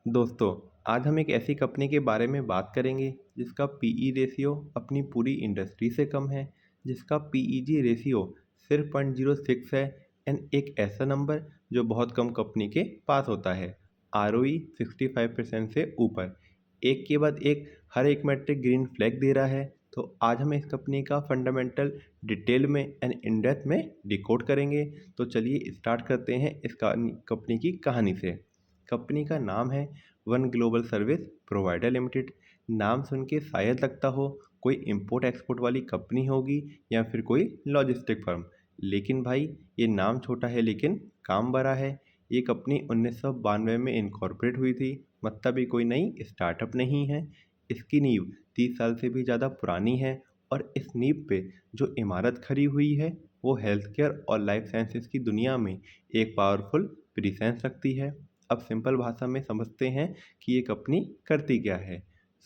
दोस्तों, आज हम एक ऐसी कंपनी के बारे में बात करेंगे जिसका पीई रेशियो अपनी पूरी इंडस्ट्री से कम है, जिसका पीईजी रेशियो सिर्फ 0.06 है एंड एक ऐसा नंबर जो बहुत कम कंपनी के पास होता है। आरओई 65% से ऊपर, एक के बाद एक हर एक मैट्रिक ग्रीन फ्लैग दे रहा है। तो आज हम इस कंपनी का फंडामेंटल डिटेल में एंड इन डेप्थ में डिकोड करेंगे। तो चलिए स्टार्ट करते हैं इस कंपनी की कहानी से। कंपनी का नाम है one global service provider limited. नाम सुन के शायद लगता हो कोई इंपोर्ट एक्सपोर्ट वाली कंपनी होगी या फिर कोई लॉजिस्टिक फर्म, लेकिन भाई ये नाम छोटा है लेकिन काम बड़ा है। ये कंपनी 1992 में इनकॉर्पोरेट हुई थी, मतलब ये कोई नई स्टार्टअप नहीं है। इसकी नींव 30 साल से भी ज़्यादा पुरानी है और इस नींव पे जो इमारत खड़ी हुई है वो हेल्थ केयर और लाइफ साइंसेज की दुनिया में एक पावरफुल प्रेजेंस रखती है। अब सिंपल भाषा में समझते हैं कि ये कंपनी करती क्या है।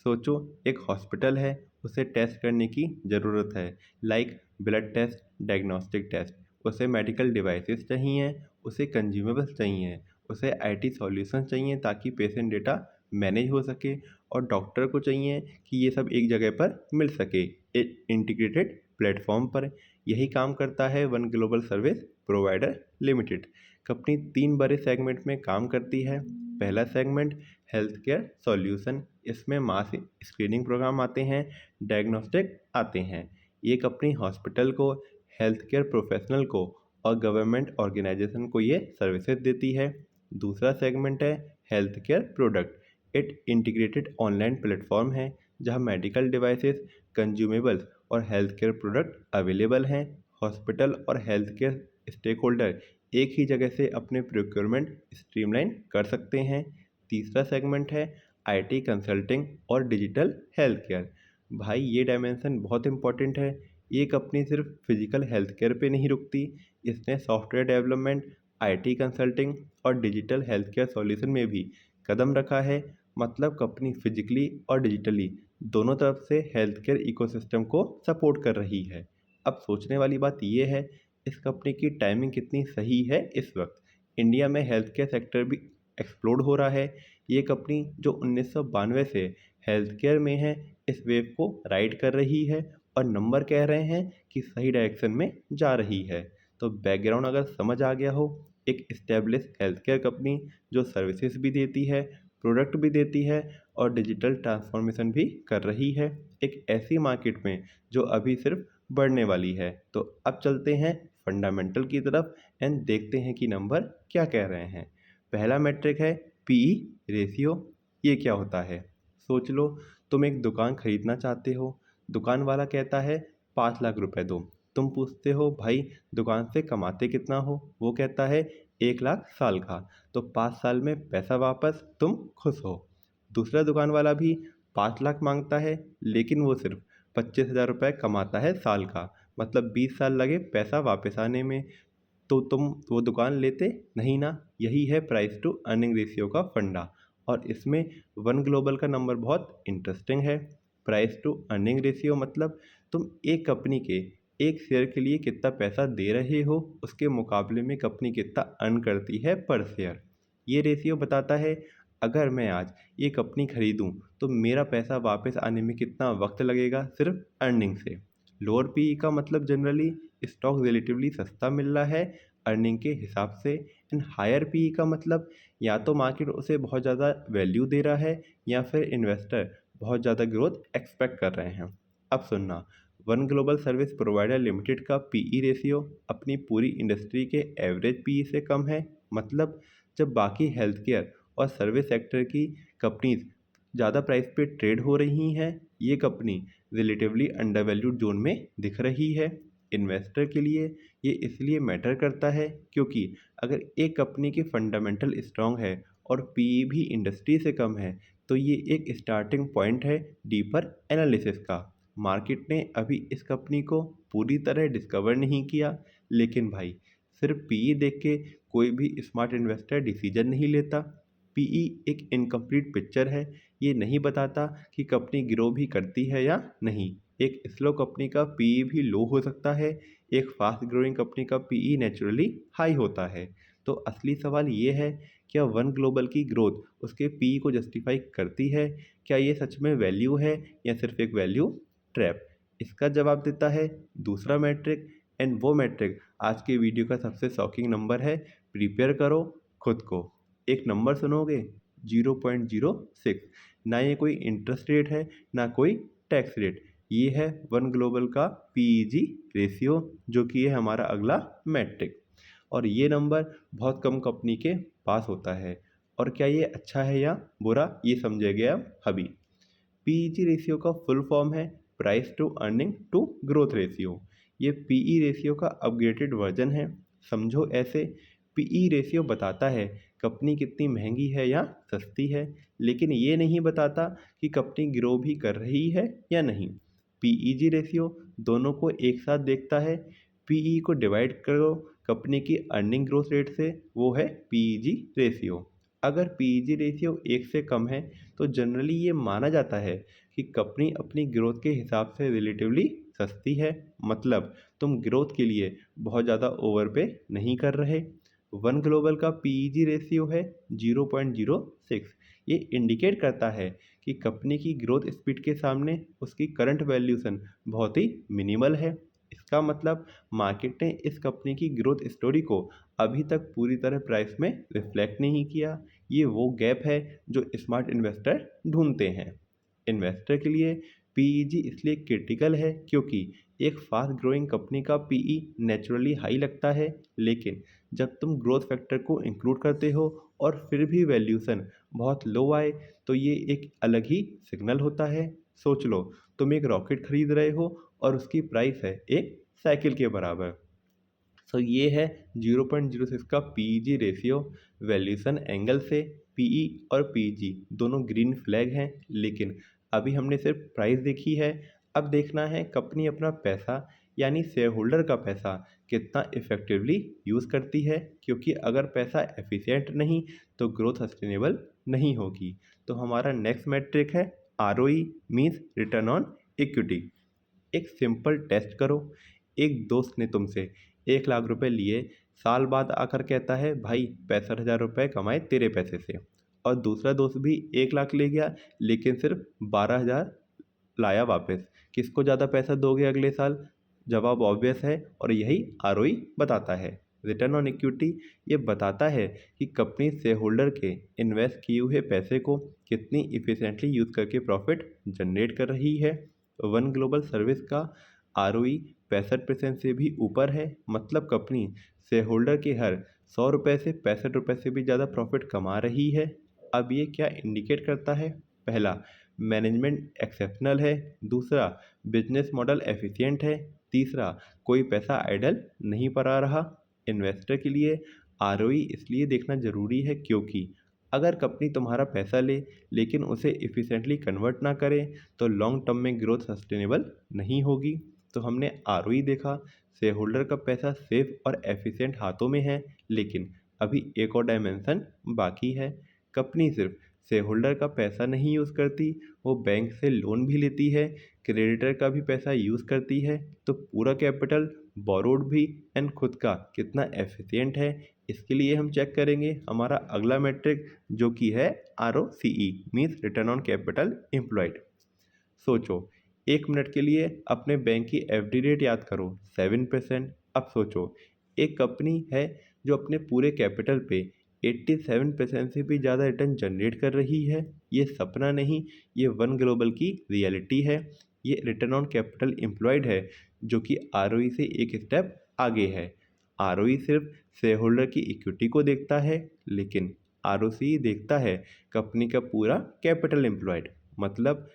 सोचो, एक हॉस्पिटल है, उसे टेस्ट करने की ज़रूरत है, like blood test, diagnostic test. उसे मेडिकल डिवाइसेस चाहिए, उसे कंज्यूमेबल्स चाहिए, उसे आईटी सॉल्यूशन चाहिए ताकि पेशेंट डेटा मैनेज हो सके, और डॉक्टर को चाहिए कि ये सब एक जगह पर मिल सके, एक इंटीग्रेटेड प्लेटफॉर्म पर। यही काम करता है one global service provider limited. Company तीन बड़े सेगमेंट में काम करती है। पहला सेगमेंट हेल्थ केयर सॉल्यूशन, इसमें मास स्क्रीनिंग प्रोग्राम आते हैं, डायग्नोस्टिक आते हैं। ये कंपनी हॉस्पिटल को, हेल्थ केयर प्रोफेशनल को और गवर्नमेंट ऑर्गेनाइजेशन को ये सर्विसेज देती है। दूसरा सेगमेंट है हेल्थ केयर प्रोडक्ट। एक इंटीग्रेटेड ऑनलाइन प्लेटफॉर्म है जहां मेडिकल डिवाइसेस, कंज्यूमेबल्स और हेल्थ केयर प्रोडक्ट अवेलेबल हैं। हॉस्पिटल और हेल्थ केयर स्टेक होल्डर एक ही जगह से अपने प्रोक्योरमेंट स्ट्रीमलाइन कर सकते हैं। तीसरा सेगमेंट है आईटी कंसल्टिंग और डिजिटल हेल्थ केयर। भाई ये डायमेंशन बहुत इंपॉर्टेंट है। ये कंपनी सिर्फ फिजिकल हेल्थ केयर पे नहीं रुकती, इसने सॉफ्टवेयर डेवलपमेंट, आईटी कंसल्टिंग और डिजिटल हेल्थ केयर सॉल्यूशन में भी कदम रखा है। मतलब कंपनी फिजिकली और डिजिटली दोनों तरफ से हेल्थ केयर इकोसिस्टम को सपोर्ट कर रही है। अब सोचने वाली बात यह है, इस कंपनी की टाइमिंग कितनी सही है इस वक्त। इंडिया में हेल्थ केयर सेक्टर भी एक्सप्लोड हो रहा है। ये कंपनी जो 1992 से हेल्थ केयर में है, इस वेव को राइड कर रही है और नंबर कह रहे हैं कि सही डायरेक्शन में जा रही है। तो बैकग्राउंड अगर समझ आ गया हो, एक इस्टेब्लिश हेल्थ केयर कंपनी जो सर्विसेज भी देती है, प्रोडक्ट भी देती है और डिजिटल ट्रांसफॉर्मेशन भी कर रही है, एक ऐसी मार्केट में जो अभी सिर्फ बढ़ने वाली है। तो अब चलते हैं फंडामेंटल की तरफ एंड देखते हैं कि नंबर क्या कह रहे हैं। पहला मैट्रिक है पीई रेशियो। ये क्या होता है? सोच लो, तुम एक दुकान खरीदना चाहते हो, दुकान वाला कहता है 5 लाख रुपए दो। तुम पूछते हो भाई दुकान से कमाते कितना हो, वो कहता है 1 लाख साल का। तो 5 साल में पैसा वापस, तुम खुश हो। दूसरा दुकान वाला भी 5 लाख मांगता है, लेकिन वो सिर्फ 25,000 रुपये कमाता है साल का, मतलब 20 साल लगे पैसा वापस आने में। तो तुम वो दुकान लेते नहीं ना। यही है प्राइस टू अर्निंग रेशियो का फंडा। और इसमें वन ग्लोबल का नंबर बहुत इंटरेस्टिंग है। प्राइस टू अर्निंग रेशियो मतलब तुम एक कंपनी के एक शेयर के लिए कितना पैसा दे रहे हो, उसके मुकाबले में कंपनी कितना अर्न करती है पर शेयर। ये रेशियो बताता है अगर मैं आज ये कंपनी खरीदूं तो मेरा पैसा वापस आने में कितना वक्त लगेगा सिर्फ अर्निंग से। लोअर पीई का मतलब जनरली स्टॉक रिलेटिवली सस्ता मिल रहा है अर्निंग के हिसाब से। एंड हायर पीई का मतलब या तो मार्केट उसे बहुत ज़्यादा वैल्यू दे रहा है या फिर इन्वेस्टर बहुत ज़्यादा ग्रोथ एक्सपेक्ट कर रहे हैं। अब सुनना, one global service provider limited का पीई रेशियो अपनी पूरी इंडस्ट्री के एवरेज पीई से कम है। मतलब जब बाकी हेल्थ केयर और सर्विस सेक्टर की कंपनीज ज़्यादा प्राइस पे ट्रेड हो रही हैं, ये company relatively under valued zone में दिख रही है। इन्वेस्टर के लिए ये इसलिए मैटर करता है क्योंकि अगर एक कंपनी की फंडामेंटल स्ट्रांग है और पीई भी इंडस्ट्री से कम है, तो ये एक स्टार्टिंग पॉइंट है डीपर एनालिसिस का। मार्केट ने अभी इस कंपनी को पूरी तरह डिस्कवर नहीं किया, लेकिन भाई सिर्फ पीई देख के कोई भी स्मार्ट इन्वेस्टर डिसीजन नहीं लेता। पीई एक इनकम्प्लीट पिक्चर है, ये नहीं बताता कि कंपनी ग्रो भी करती है या नहीं। एक स्लो कंपनी का पीई भी लो हो सकता है, एक फास्ट ग्रोइंग कंपनी का पीई नेचुरली हाई होता है। तो असली सवाल ये है, क्या वन ग्लोबल की ग्रोथ उसके पीई को जस्टिफाई करती है? क्या ये सच में वैल्यू है या सिर्फ एक वैल्यू ट्रैप? इसका जवाब देता है दूसरा मैट्रिक, एंड वो मैट्रिक आज के वीडियो का सबसे शॉकिंग नंबर है। प्रिपेयर करो खुद को। एक नंबर सुनोगे, 0.06। ना ये कोई इंटरेस्ट रेट है, ना कोई टैक्स रेट। ये है वन ग्लोबल का पीईजी रेशियो, जो कि है हमारा अगला मैट्रिक। और ये नंबर बहुत कम कंपनी के पास होता है। और क्या ये अच्छा है या बुरा, ये समझेंगे अब अभी। पीईजी रेशियो का फुल फॉर्म है price to earning to growth ratio. ये पीई रेशियो का अपग्रेडेड वर्जन है। समझो ऐसे, पीई रेशियो बताता है कंपनी कितनी महंगी है या सस्ती है, लेकिन ये नहीं बताता कि कंपनी ग्रो भी कर रही है या नहीं। पीईजी रेशियो दोनों को एक साथ देखता है। पीई को डिवाइड करो कंपनी की अर्निंग ग्रोथ रेट से, वो है पीईजी रेशियो। अगर पीईजी रेशियो 1 से कम है तो जनरली ये माना जाता है कि कंपनी अपनी ग्रोथ के हिसाब से रिलेटिवली सस्ती है। मतलब तुम ग्रोथ के लिए बहुत ज़्यादा ओवरपे नहीं कर रहे। वन ग्लोबल का पीईजी रेशियो है 0.06। ये इंडिकेट करता है कि कंपनी की ग्रोथ स्पीड के सामने उसकी करंट वैल्यूशन बहुत ही मिनिमल है। इसका मतलब मार्केट ने इस कंपनी की ग्रोथ स्टोरी को अभी तक पूरी तरह प्राइस में रिफ्लेक्ट नहीं किया। ये वो गैप है जो स्मार्ट इन्वेस्टर ढूंढते हैं। इन्वेस्टर के लिए पीईजी इसलिए क्रिटिकल है क्योंकि एक फास्ट ग्रोइंग कंपनी का पीई नेचुरली हाई लगता है, लेकिन जब तुम ग्रोथ फैक्टर को इंक्लूड करते हो और फिर भी वैल्यूशन बहुत लो आए, तो ये एक अलग ही सिग्नल होता है। सोच लो, तुम एक रॉकेट खरीद रहे हो और उसकी प्राइस है एक साइकिल के बराबर। सो ये है 0.06 का पीईजी रेशियो। वैल्यूशन एंगल से पीई और पीजी दोनों ग्रीन फ्लैग हैं, लेकिन अभी हमने सिर्फ प्राइस देखी है। अब देखना है कंपनी अपना पैसा यानी शेयर होल्डर का पैसा कितना इफेक्टिवली यूज़ करती है, क्योंकि अगर पैसा एफिशिएंट नहीं तो ग्रोथ सस्टेनेबल नहीं होगी। तो हमारा नेक्स्ट मैट्रिक है ROE, means return on equity. एक सिंपल टेस्ट करो। एक दोस्त ने तुमसे 1 लाख रुपए लिए, साल बाद आकर कहता है भाई 65,000 रुपये कमाए तेरे पैसे से। और दूसरा दोस्त भी 1 लाख ले गया, लेकिन सिर्फ 12,000 लाया वापस। किसको ज़्यादा पैसा दोगे अगले साल? जवाब ऑब्वियस है, और यही आरओई बताता है। रिटर्न ऑन इक्विटी ये बताता है कि कंपनी शेयर होल्डर के इन्वेस्ट किए हुए पैसे को कितनी इफिशिएंटली यूज़ करके प्रॉफिट जनरेट कर रही है। वन ग्लोबल सर्विस का आरओई 65% से भी ऊपर है। मतलब कंपनी शेयर होल्डर के हर 100 रुपये से 65 रुपये से भी ज़्यादा प्रॉफिट कमा रही है। अब ये क्या इंडिकेट करता है? पहला, मैनेजमेंट एक्सेप्शनल है। दूसरा, बिजनेस मॉडल एफिशिएंट है। तीसरा, कोई पैसा आइडल नहीं पड़ा रहा। इन्वेस्टर के लिए आरओई इसलिए देखना ज़रूरी है क्योंकि अगर कंपनी तुम्हारा पैसा ले लेकिन उसे इफ़िशेंटली कन्वर्ट ना करे, तो लॉन्ग टर्म में ग्रोथ सस्टेनेबल नहीं होगी। तो हमने आरओई देखा, शेयर होल्डर का पैसा सेफ और एफिशिएंट हाथों में है, लेकिन अभी एक और डायमेंशन बाकी है। कंपनी सिर्फ शेयर होल्डर का पैसा नहीं यूज़ करती, वो बैंक से लोन भी लेती है, क्रेडिटर का भी पैसा यूज़ करती है। तो पूरा कैपिटल बोरोड भी एंड खुद का कितना एफिशिएंट है, इसके लिए हम चेक करेंगे हमारा अगला मैट्रिक, जो कि है R O C E, means return on capital employed. सोचो, 1 मिनट के लिए अपने बैंक की एफडी रेट याद करो, 7%। अब सोचो, एक कंपनी है जो अपने पूरे कैपिटल पे 87% से भी ज़्यादा रिटर्न जनरेट कर रही है। ये सपना नहीं, ये वन ग्लोबल की रियलिटी है। ये रिटर्न ऑन कैपिटल एम्प्लॉयड है, जो कि आरओई से एक स्टेप आगे है। आरओई सिर्फ शेयर होल्डर की इक्विटी को देखता है, लेकिन आरओसी देखता है कंपनी का पूरा कैपिटल एम्प्लॉयड। मतलब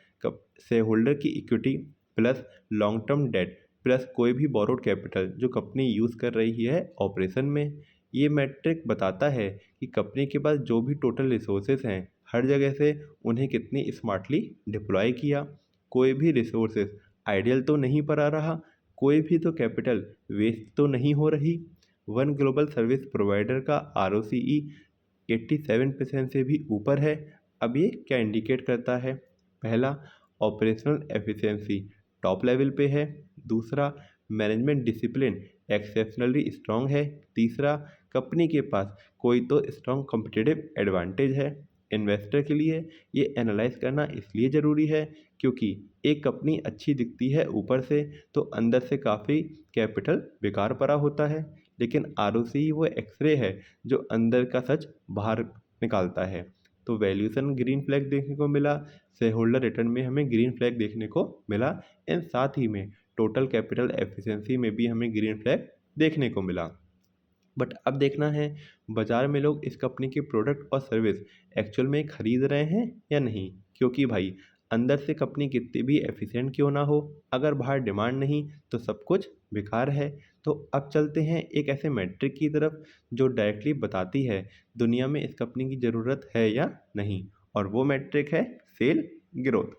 शेयर होल्डर की equity plus long term debt plus कोई भी बोरोड कैपिटल जो कंपनी यूज़ कर रही है ऑपरेशन में। ये मैट्रिक बताता है कि कंपनी के पास जो भी टोटल रिसोर्सेज हैं, हर जगह से उन्हें कितनी स्मार्टली डिप्लॉय किया। कोई भी रिसोर्सेज आइडियल तो नहीं पड़ा रहा, कोई भी तो कैपिटल वेस्ट तो नहीं हो रही। वन ग्लोबल सर्विस प्रोवाइडर का आर ओ सी ई 87% से भी ऊपर है। अब ये क्या इंडिकेट करता है? पहला, ऑपरेशनल एफिशिएंसी टॉप लेवल पे है। दूसरा, मैनेजमेंट डिसिप्लिन एक्सेप्शनली स्ट्रांग है। तीसरा, कंपनी के पास कोई तो स्ट्रॉन्ग कॉम्पिटिटिव एडवांटेज है। इन्वेस्टर के लिए ये एनालाइज करना इसलिए ज़रूरी है क्योंकि एक कंपनी अच्छी दिखती है ऊपर से, तो अंदर से काफ़ी कैपिटल बेकार पड़ा होता है। लेकिन आरओसी वो एक्सरे है जो अंदर का सच बाहर निकालता है। तो वैल्यूएशन ग्रीन फ्लैग देखने को मिला, शेयर होल्डर रिटर्न में हमें ग्रीन फ्लैग देखने को मिला, एंड साथ ही में टोटल कैपिटल एफिशिएंसी में भी हमें ग्रीन फ्लैग देखने को मिला। बट अब देखना है बाजार में लोग इस कंपनी के प्रोडक्ट और सर्विस एक्चुअल में खरीद रहे हैं या नहीं। क्योंकि भाई अंदर से कंपनी कितनी भी एफिशिएंट क्यों ना हो, अगर बाहर डिमांड नहीं तो सब कुछ बेकार है। तो अब चलते हैं एक ऐसे मैट्रिक की तरफ जो डायरेक्टली बताती है दुनिया में इस कंपनी की ज़रूरत है या नहीं, और वो मैट्रिक है सेल ग्रोथ।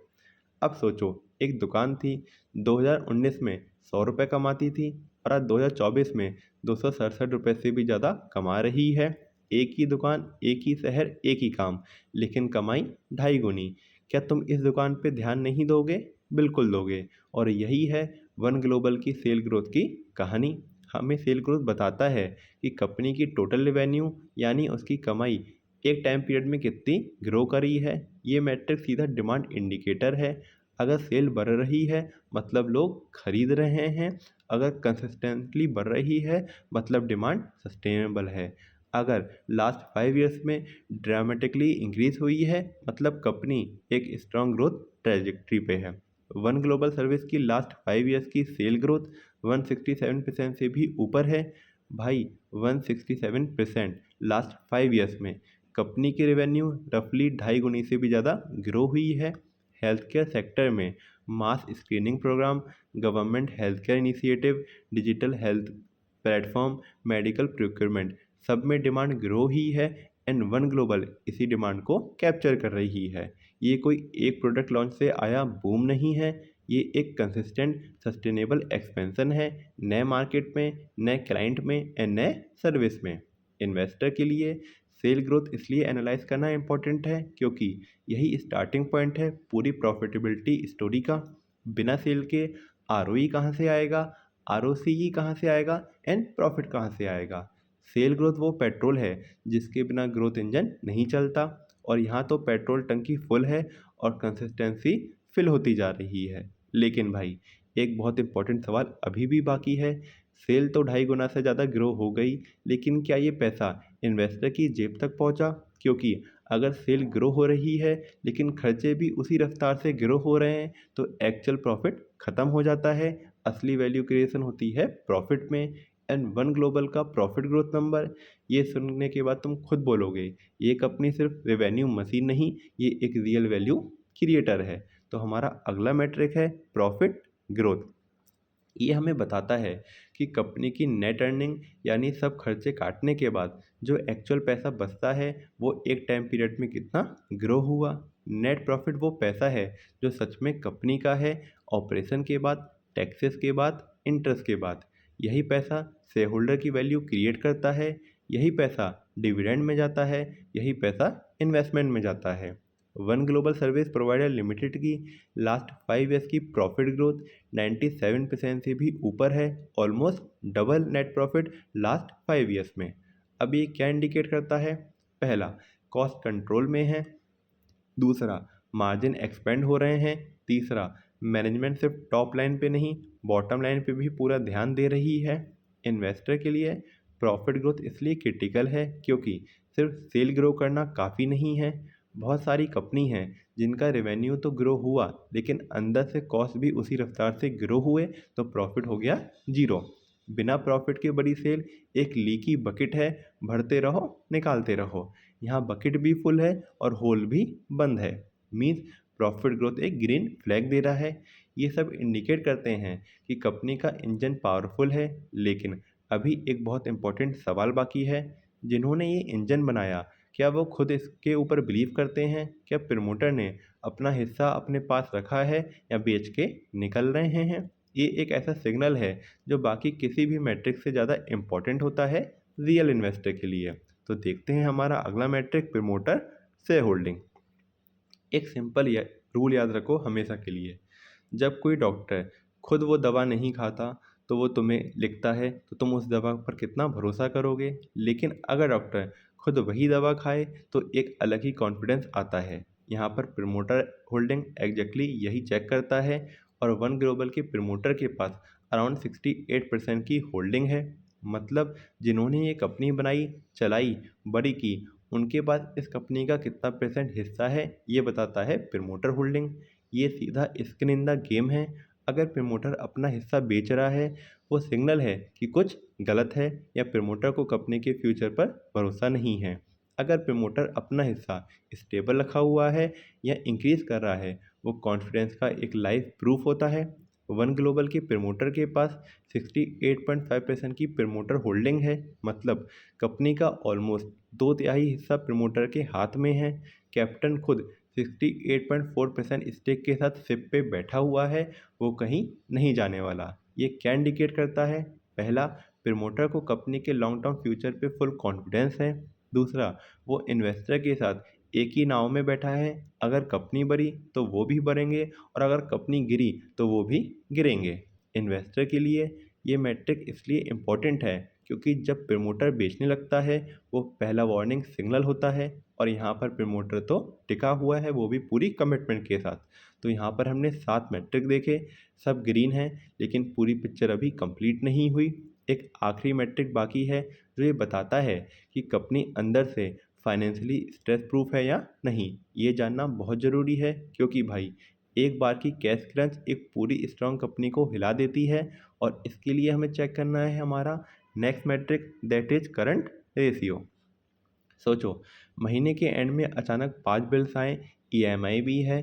अब सोचो, एक दुकान थी 2019 में 100 रुपये कमाती थी और आज 2024 में 267 रुपये से भी ज़्यादा कमा रही है। एक ही दुकान, एक ही शहर, एक ही काम, लेकिन कमाई 2.5 गुनी। क्या तुम इस दुकान पे ध्यान नहीं दोगे? बिल्कुल दोगे। और यही है वन ग्लोबल की सेल ग्रोथ की कहानी। हमें सेल ग्रोथ बताता है कि कंपनी की टोटल रेवेन्यू यानी उसकी कमाई एक टाइम पीरियड में कितनी ग्रो करी है। ये मैट्रिक सीधा डिमांड इंडिकेटर है। अगर सेल बढ़ रही है मतलब लोग खरीद रहे हैं, अगर कंसिस्टेंटली बढ़ रही है मतलब डिमांड सस्टेनेबल है, अगर लास्ट 5 ईयर्स में ड्रामेटिकली इंक्रीज हुई है मतलब कंपनी एक स्ट्रॉन्ग ग्रोथ ट्रेजेक्ट्री पे है। वन ग्लोबल सर्विस की लास्ट 5 ईयर्स की सेल ग्रोथ 167% से भी ऊपर है। भाई 167% लास्ट 5 ईयर्स में कंपनी की रेवेन्यू रफली 2.5 गुनी से भी ज़्यादा ग्रो हुई है। हेल्थ केयर सेक्टर में mass screening programme, government health care initiative, digital health platform, medical procurement, सब में डिमांड ग्रो ही है, एंड वन ग्लोबल इसी डिमांड को कैप्चर कर रही है। ये कोई एक प्रोडक्ट लॉन्च से आया बूम नहीं है, ये एक कंसिस्टेंट सस्टेनेबल एक्सपेंशन है, नए मार्केट में, नए क्लाइंट में एंड नए सर्विस में। इन्वेस्टर के लिए सेल ग्रोथ इसलिए एनालाइज करना इंपॉर्टेंट है क्योंकि यही स्टार्टिंग पॉइंट है पूरी प्रॉफिटेबिलिटी स्टोरी का। बिना सेल के आरओई कहाँ से आएगा, आरओसीई कहाँ से आएगा एंड प्रॉफिट कहाँ से आएगा। सेल ग्रोथ वो पेट्रोल है जिसके बिना ग्रोथ इंजन नहीं चलता, और यहाँ तो पेट्रोल टंकी फुल है और कंसिस्टेंसी फिल होती जा रही है। लेकिन भाई एक बहुत इंपॉर्टेंट सवाल अभी भी बाकी है। सेल तो 2.5 गुना से ज़्यादा ग्रो हो गई, लेकिन क्या ये पैसा इन्वेस्टर की जेब तक पहुंचा? क्योंकि अगर सेल ग्रो हो रही है लेकिन खर्चे भी उसी रफ्तार से ग्रो हो रहे हैं तो एक्चुअल प्रॉफिट ख़त्म हो जाता है। असली वैल्यू क्रिएशन होती है प्रॉफिट में। एंड वन ग्लोबल का प्रॉफिट ग्रोथ नंबर, ये सुनने के बाद तुम खुद बोलोगे ये कंपनी सिर्फ रेवेन्यू मशीन नहीं, ये एक रियल वैल्यू क्रिएटर है। तो हमारा अगला मैट्रिक है प्रॉफिट ग्रोथ। ये हमें बताता है कि कंपनी की नेट अर्निंग यानी सब खर्चे काटने के बाद जो एक्चुअल पैसा बचता है वो एक टाइम पीरियड में कितना ग्रो हुआ। नेट प्रॉफिट वो पैसा है जो सच में कंपनी का है, ऑपरेशन के बाद, टैक्सेस के बाद, इंटरेस्ट के बाद। यही पैसा शेयर होल्डर की वैल्यू क्रिएट करता है, यही पैसा डिविडेंड में जाता है, यही पैसा इन्वेस्टमेंट में जाता है। One global service provider limited की लास्ट 5 ईयर्स की प्रॉफिट ग्रोथ 97% से भी ऊपर है, almost double net profit last 5 years में। अब ये क्या इंडिकेट करता है? पहला, कॉस्ट कंट्रोल में है। दूसरा, मार्जिन एक्सपेंड हो रहे हैं। तीसरा, मैनेजमेंट सिर्फ टॉप लाइन पे नहीं बॉटम लाइन पे भी पूरा ध्यान दे रही है। इन्वेस्टर के लिए प्रॉफिट ग्रोथ इसलिए क्रिटिकल है क्योंकि सिर्फ सेल ग्रो करना काफ़ी नहीं है। बहुत सारी कंपनी हैं जिनका रेवेन्यू तो ग्रो हुआ लेकिन अंदर से कॉस्ट भी उसी रफ्तार से ग्रो हुए, तो प्रॉफिट हो गया जीरो। बिना प्रॉफिट के बड़ी सेल एक लीकी बकेट है, भरते रहो निकालते रहो। यहाँ बकेट भी फुल है और होल भी बंद है। मीन्स प्रॉफिट ग्रोथ एक ग्रीन फ्लैग दे रहा है। ये सब इंडिकेट करते हैं कि कंपनी का इंजन पावरफुल है। लेकिन अभी एक बहुत इंपॉर्टेंट सवाल बाकी है, जिन्होंने ये इंजन बनाया क्या वो खुद इसके ऊपर बिलीव करते हैं? क्या प्रमोटर ने अपना हिस्सा अपने पास रखा है या बेच के निकल रहे हैं? ये एक ऐसा सिग्नल है जो बाकी किसी भी मैट्रिक से ज़्यादा इम्पोर्टेंट होता है रियल इन्वेस्टर के लिए। तो देखते हैं हमारा अगला मैट्रिक, प्रमोटर शेयर होल्डिंग। एक सिंपल रूल याद रखो हमेशा के लिए, जब कोई डॉक्टर खुद वो दवा नहीं खाता तो वो तुम्हें लिखता है तो तुम उस दवा पर कितना भरोसा करोगे। लेकिन अगर डॉक्टर खुद वही दवा खाए तो एक अलग ही कॉन्फिडेंस आता है। यहाँ पर प्रमोटर होल्डिंग एग्जैक्टली यही चेक करता है और वन ग्लोबल के प्रमोटर के पास अराउंड 68% की होल्डिंग है। मतलब जिन्होंने ये कंपनी बनाई, चलाई, बड़ी की, उनके पास इस कंपनी का कितना परसेंट हिस्सा है ये बताता है प्रमोटर होल्डिंग। ये सीधा स्किन इन द गेम है। अगर प्रमोटर अपना हिस्सा बेच रहा है वो सिग्नल है कि कुछ गलत है या प्रमोटर को कंपनी के फ्यूचर पर भरोसा नहीं है। अगर प्रमोटर अपना हिस्सा स्टेबल रखा हुआ है या इंक्रीज कर रहा है वो कॉन्फिडेंस का एक लाइव प्रूफ होता है। वन ग्लोबल के प्रमोटर के पास 68.5% की प्रमोटर होल्डिंग है। मतलब कंपनी का ऑलमोस्ट दो तिहाई हिस्सा प्रमोटर के हाथ में है। कैप्टन खुद 68.4% स्टेक के साथ सिप पे बैठा हुआ है, वो कहीं नहीं जाने वाला। ये क्या इंडिकेट करता है? पहला, प्रमोटर को कंपनी के लॉन्ग टर्म फ्यूचर पे फुल कॉन्फिडेंस है। दूसरा, वो इन्वेस्टर के साथ एक ही नाव में बैठा है। अगर कंपनी बढ़ी तो वो भी बढ़ेंगे और अगर कंपनी गिरी तो वो भी गिरेंगे। इन्वेस्टर के लिए ये मैट्रिक इसलिए इम्पोर्टेंट है क्योंकि जब प्रमोटर बेचने लगता है वो पहला वार्निंग सिग्नल होता है और यहाँ पर प्रमोटर तो टिका हुआ है, वो भी पूरी कमिटमेंट के साथ। तो यहाँ पर हमने 7 मैट्रिक देखे, सब ग्रीन हैं, लेकिन पूरी पिक्चर अभी कंप्लीट नहीं हुई। एक आखिरी मैट्रिक बाकी है जो ये बताता है कि कंपनी अंदर से फाइनेंशियली स्ट्रेस प्रूफ है या नहीं। ये जानना बहुत ज़रूरी है क्योंकि भाई एक बार की कैश क्रंच एक पूरी स्ट्रांग कंपनी को हिला देती है और इसके लिए हमें चेक करना है हमारा next metric, that is current ratio. सोचो, महीने के एंड में अचानक 5 बिल्स आए, ईएमआई भी है,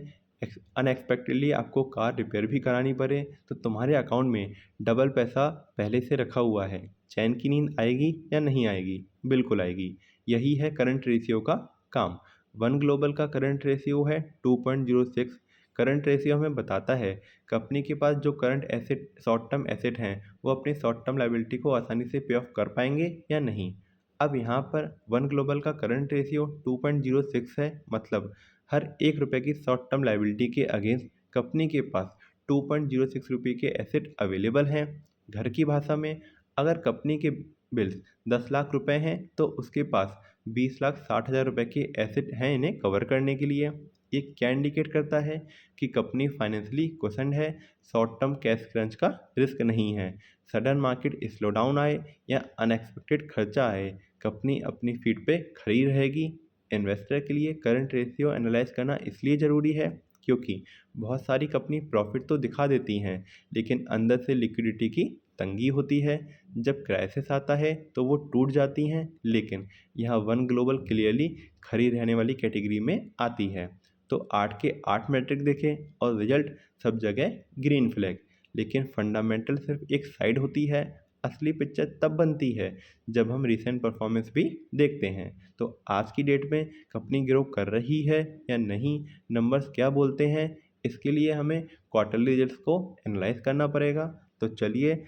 अनएक्सपेक्टेडली आपको कार रिपेयर भी करानी पड़े, तो तुम्हारे अकाउंट में डबल पैसा पहले से रखा हुआ है। चैन की नींद आएगी या नहीं आएगी? बिल्कुल आएगी। यही है करंट रेशियो का काम। वन ग्लोबल का करंट रेशियो है 2.06। करंट रेशियो हमें बताता है कंपनी के पास जो current asset, short term asset हैं, वो अपनी शॉर्ट टर्म लाइबिलिटी को आसानी से पे ऑफ कर पाएंगे या नहीं। अब यहाँ पर वन ग्लोबल का करंट रेशियो 2.06 है। मतलब हर 1 रुपये की शॉर्ट टर्म लाइबिलिटी के अगेंस्ट कंपनी के पास 2.06 रुपये के एसेट अवेलेबल हैं। घर की भाषा में अगर कंपनी के बिल्स 10 लाख रुपए हैं तो उसके पास 20,60,000 रुपये के एसेट हैं इन्हें कवर करने के लिए। ये क्या इंडिकेट करता है कि कंपनी फाइनेंशियली कुशन्ड है, शॉर्ट टर्म कैश क्रंच का रिस्क नहीं है। सडन मार्केट स्लोडाउन आए या अनएक्सपेक्टेड खर्चा आए, कंपनी अपनी फीट पे खड़ी रहेगी। इन्वेस्टर के लिए करंट रेशियो एनालाइज करना इसलिए ज़रूरी है क्योंकि बहुत सारी कंपनी प्रॉफिट तो दिखा देती हैं लेकिन अंदर से लिक्विडिटी की तंगी होती है। जब क्राइसिस आता है तो वो टूट जाती हैं, लेकिन यहाँ वन ग्लोबल क्लियरली खड़ी रहने वाली कैटेगरी में आती है। तो 8 के 8 मैट्रिक देखें और रिजल्ट सब जगह ग्रीन फ्लैग। लेकिन फंडामेंटल सिर्फ एक साइड होती है, असली पिक्चर तब बनती है जब हम रिसेंट परफॉर्मेंस भी देखते हैं। तो आज की डेट में कंपनी ग्रो कर रही है या नहीं, नंबर्स क्या बोलते हैं, इसके लिए हमें क्वार्टरली रिजल्ट्स को एनालाइज करना पड़ेगा। तो चलिए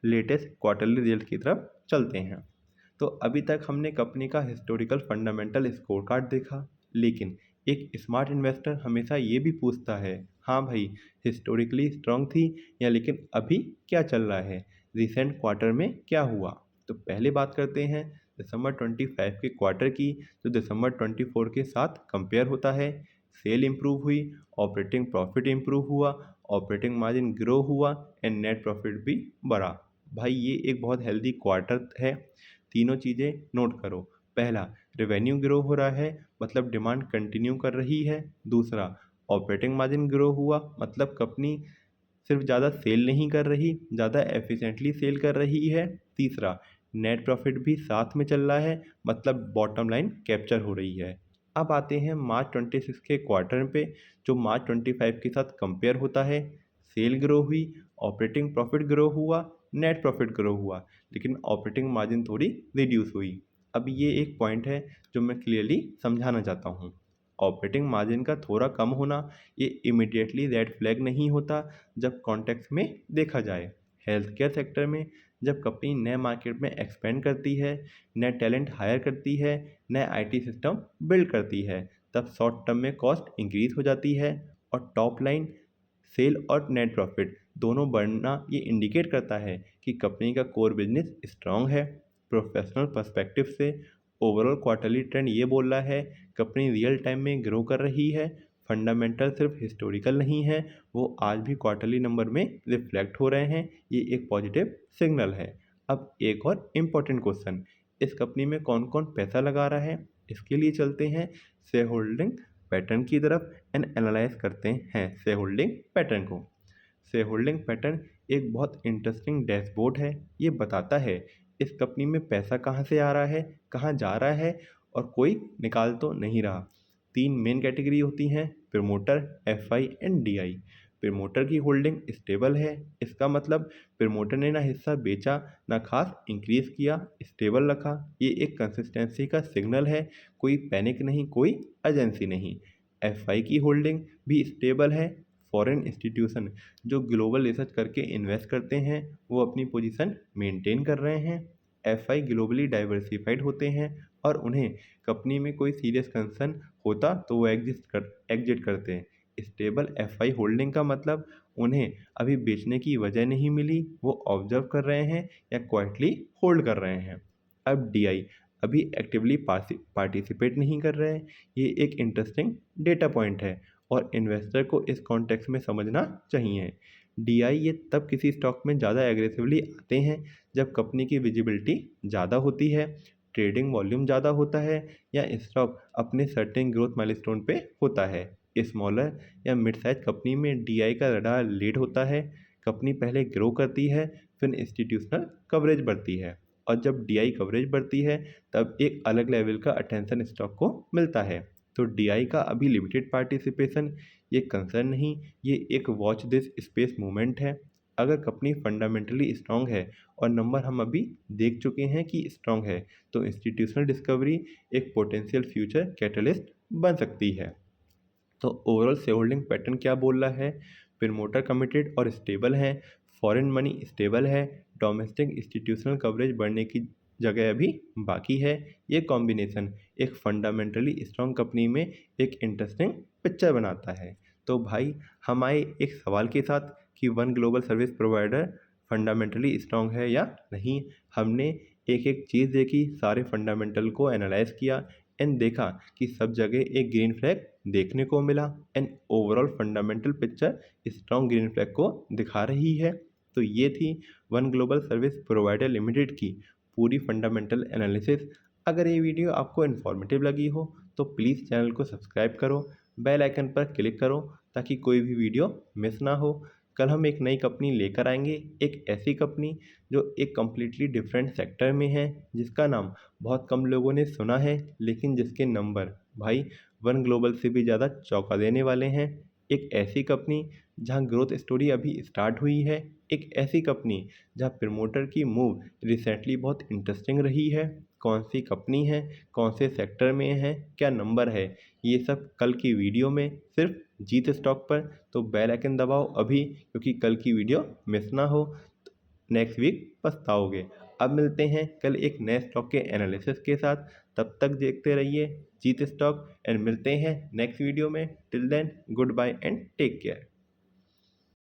लेटेस्ट क्वार्टरली रिजल्ट की तरफ चलते हैं। तो अभी तक हमने कंपनी का हिस्टोरिकल फंडामेंटल स्कोर कार्ड देखा, लेकिन एक स्मार्ट इन्वेस्टर हमेशा ये भी पूछता है, हाँ भाई, हिस्टोरिकली स्ट्रांग थी या लेकिन अभी क्या चल रहा है, रिसेंट क्वार्टर में क्या हुआ। तो पहले बात करते हैं दिसंबर 25 के क्वार्टर की, जो दिसंबर 24 के साथ कंपेयर होता है। सेल इंप्रूव हुई, ऑपरेटिंग प्रॉफिट इंप्रूव हुआ, ऑपरेटिंग मार्जिन ग्रो हुआ एंड नेट प्रॉफिट भी बढ़ा। भाई ये एक बहुत हेल्दी क्वार्टर है। तीनों चीज़ें नोट करो। पहला, रेवेन्यू ग्रो हो रहा है, मतलब डिमांड कंटिन्यू कर रही है। दूसरा, ऑपरेटिंग मार्जिन ग्रो हुआ, मतलब कंपनी सिर्फ ज़्यादा सेल नहीं कर रही, ज़्यादा एफिशिएंटली सेल कर रही है। तीसरा, नेट प्रॉफिट भी साथ में चल रहा है, मतलब बॉटम लाइन कैप्चर हो रही है। अब आते हैं मार्च 26 के क्वार्टर पे, जो मार्च 25 के साथ कंपेयर होता है। सेल ग्रो हुई, ऑपरेटिंग प्रॉफिट ग्रो हुआ, नेट प्रॉफिट ग्रो हुआ, लेकिन ऑपरेटिंग मार्जिन थोड़ी रिड्यूस हुई। अब ये एक पॉइंट है जो मैं क्लियरली समझाना चाहता हूँ। ऑपरेटिंग मार्जिन का थोड़ा कम होना ये इमिडिएटली रेड फ्लैग नहीं होता जब कॉन्टेक्स्ट में देखा जाए। हेल्थ केयर सेक्टर में जब कंपनी नए मार्केट में एक्सपेंड करती है, नए टैलेंट हायर करती है, नए आईटी सिस्टम बिल्ड करती है, तब शॉर्ट टर्म में कॉस्ट इंक्रीज हो जाती है और टॉप लाइन सेल और नेट प्रॉफिट दोनों बढ़ना ये इंडिकेट करता है कि कंपनी का कोर बिजनेस स्ट्रांग है। प्रोफेशनल पर्सपेक्टिव से ओवरऑल क्वार्टरली ट्रेंड ये बोल रहा है कंपनी रियल टाइम में ग्रो कर रही है। फंडामेंटल सिर्फ हिस्टोरिकल नहीं है, वो आज भी क्वार्टरली नंबर में रिफ्लेक्ट हो रहे हैं। ये एक पॉजिटिव सिग्नल है। अब एक और इम्पॉर्टेंट क्वेश्चन, इस कंपनी में कौन कौन पैसा लगा रहा है, इसके लिए चलते हैं शेयर होल्डिंग पैटर्न की तरफ एंड एनालाइज करते हैं शेयर होल्डिंग पैटर्न को। शेयर होल्डिंग पैटर्न एक बहुत इंटरेस्टिंग डैशबोर्ड है। ये बताता है इस कंपनी में पैसा कहाँ से आ रहा है, कहाँ जा रहा है और कोई निकाल तो नहीं रहा। तीन मेन कैटेगरी होती हैं, promoter, FI and DI. Promoter की होल्डिंग स्टेबल है, इसका मतलब प्रमोटर ने ना हिस्सा बेचा ना खास इंक्रीज किया, स्टेबल रखा। ये एक कंसिस्टेंसी का सिग्नल है, कोई पैनिक नहीं, कोई अर्जेंसी नहीं। एफआई की होल्डिंग भी स्टेबल है। फॉरेन इंस्टीट्यूशन जो ग्लोबल रिसर्च करके इन्वेस्ट करते हैं वो अपनी पोजीशन मेंटेन कर रहे हैं। एफआई ग्लोबली डाइवर्सिफाइड होते हैं और उन्हें कंपनी में कोई सीरियस कंसर्न होता तो वो एग्जिट करते हैं। स्टेबल एफआई होल्डिंग का मतलब उन्हें अभी बेचने की वजह नहीं मिली, वो ऑब्जर्व कर रहे हैं या क्वाइटली होल्ड कर रहे हैं। अब डीआई अभी एक्टिवली पार्टिसिपेट नहीं कर रहे हैं। ये एक इंटरेस्टिंग डेटा पॉइंट है और इन्वेस्टर को इस कॉन्टेक्स्ट में समझना चाहिए। डीआई ये तब किसी स्टॉक में ज़्यादा एग्रेसिवली आते हैं जब कंपनी की विजिबिलिटी ज़्यादा होती है, ट्रेडिंग वॉल्यूम ज़्यादा होता है या स्टॉक अपने सर्टेन ग्रोथ माइलस्टोन पे होता है। स्मॉलर या मिड साइज कंपनी में डीआई का रडार लेट होता है। कंपनी पहले ग्रो करती है, फिर इंस्टीट्यूशनल कवरेज बढ़ती है और जब डीआई कवरेज बढ़ती है तब एक अलग लेवल का अटेंशन स्टॉक को मिलता है। तो डीआई का अभी लिमिटेड पार्टिसिपेशन ये कंसर्न नहीं, ये एक वॉच दिस स्पेस मूवमेंट है। अगर कंपनी फंडामेंटली स्ट्रांग है और नंबर हम अभी देख चुके हैं कि स्ट्रांग है, तो इंस्टीट्यूशनल डिस्कवरी एक पोटेंशियल फ्यूचर कैटलिस्ट बन सकती है। तो ओवरऑल शेयर होल्डिंग पैटर्न क्या बोल रहा है, प्रमोटर कमिटेड और स्टेबल है, फॉरेन मनी स्टेबल है, डोमेस्टिक इंस्टीट्यूशनल कवरेज बढ़ने की जगह अभी बाकी है। ये कॉम्बिनेशन एक फंडामेंटली स्ट्रांग कंपनी में एक इंटरेस्टिंग पिक्चर बनाता है। तो भाई हम आए एक सवाल के साथ कि one global service provider fundamentally strong है या नहीं। हमने एक एक चीज़ देखी, सारे फंडामेंटल को एनालाइज किया एंड देखा कि सब जगह एक ग्रीन फ्लैग देखने को मिला and overall fundamental picture strong green flag को दिखा रही है। तो ये थी one global service provider limited की पूरी फंडामेंटल एनालिसिस। अगर ये वीडियो आपको इन्फॉर्मेटिव लगी हो तो प्लीज़ चैनल को सब्सक्राइब करो, बेल आइकन पर क्लिक करो ताकि कोई भी वीडियो मिस ना हो। कल हम एक नई कंपनी लेकर आएंगे, एक ऐसी कंपनी जो एक कम्प्लीटली डिफरेंट सेक्टर में है, जिसका नाम बहुत कम लोगों ने सुना है लेकिन जिसके नंबर भाई वन ग्लोबल से भी ज़्यादा चौंका देने वाले हैं। एक ऐसी कंपनी जहां ग्रोथ स्टोरी अभी स्टार्ट हुई है, एक ऐसी कंपनी जहां प्रमोटर की मूव रिसेंटली बहुत इंटरेस्टिंग रही है। कौन सी कंपनी है, कौन से सेक्टर में है, क्या नंबर है, ये सब कल की वीडियो में सिर्फ जीत स्टॉक पर। तो बेल आइकन दबाओ अभी क्योंकि कल की वीडियो मिस ना हो, नेक्स्ट वीक पछताओगे। अब मिलते हैं कल एक नए स्टॉक के एनालिसिस के साथ, तब तक देखते रहिए जीत स्टॉक एंड मिलते हैं नेक्स्ट वीडियो में। Till then goodbye and take care.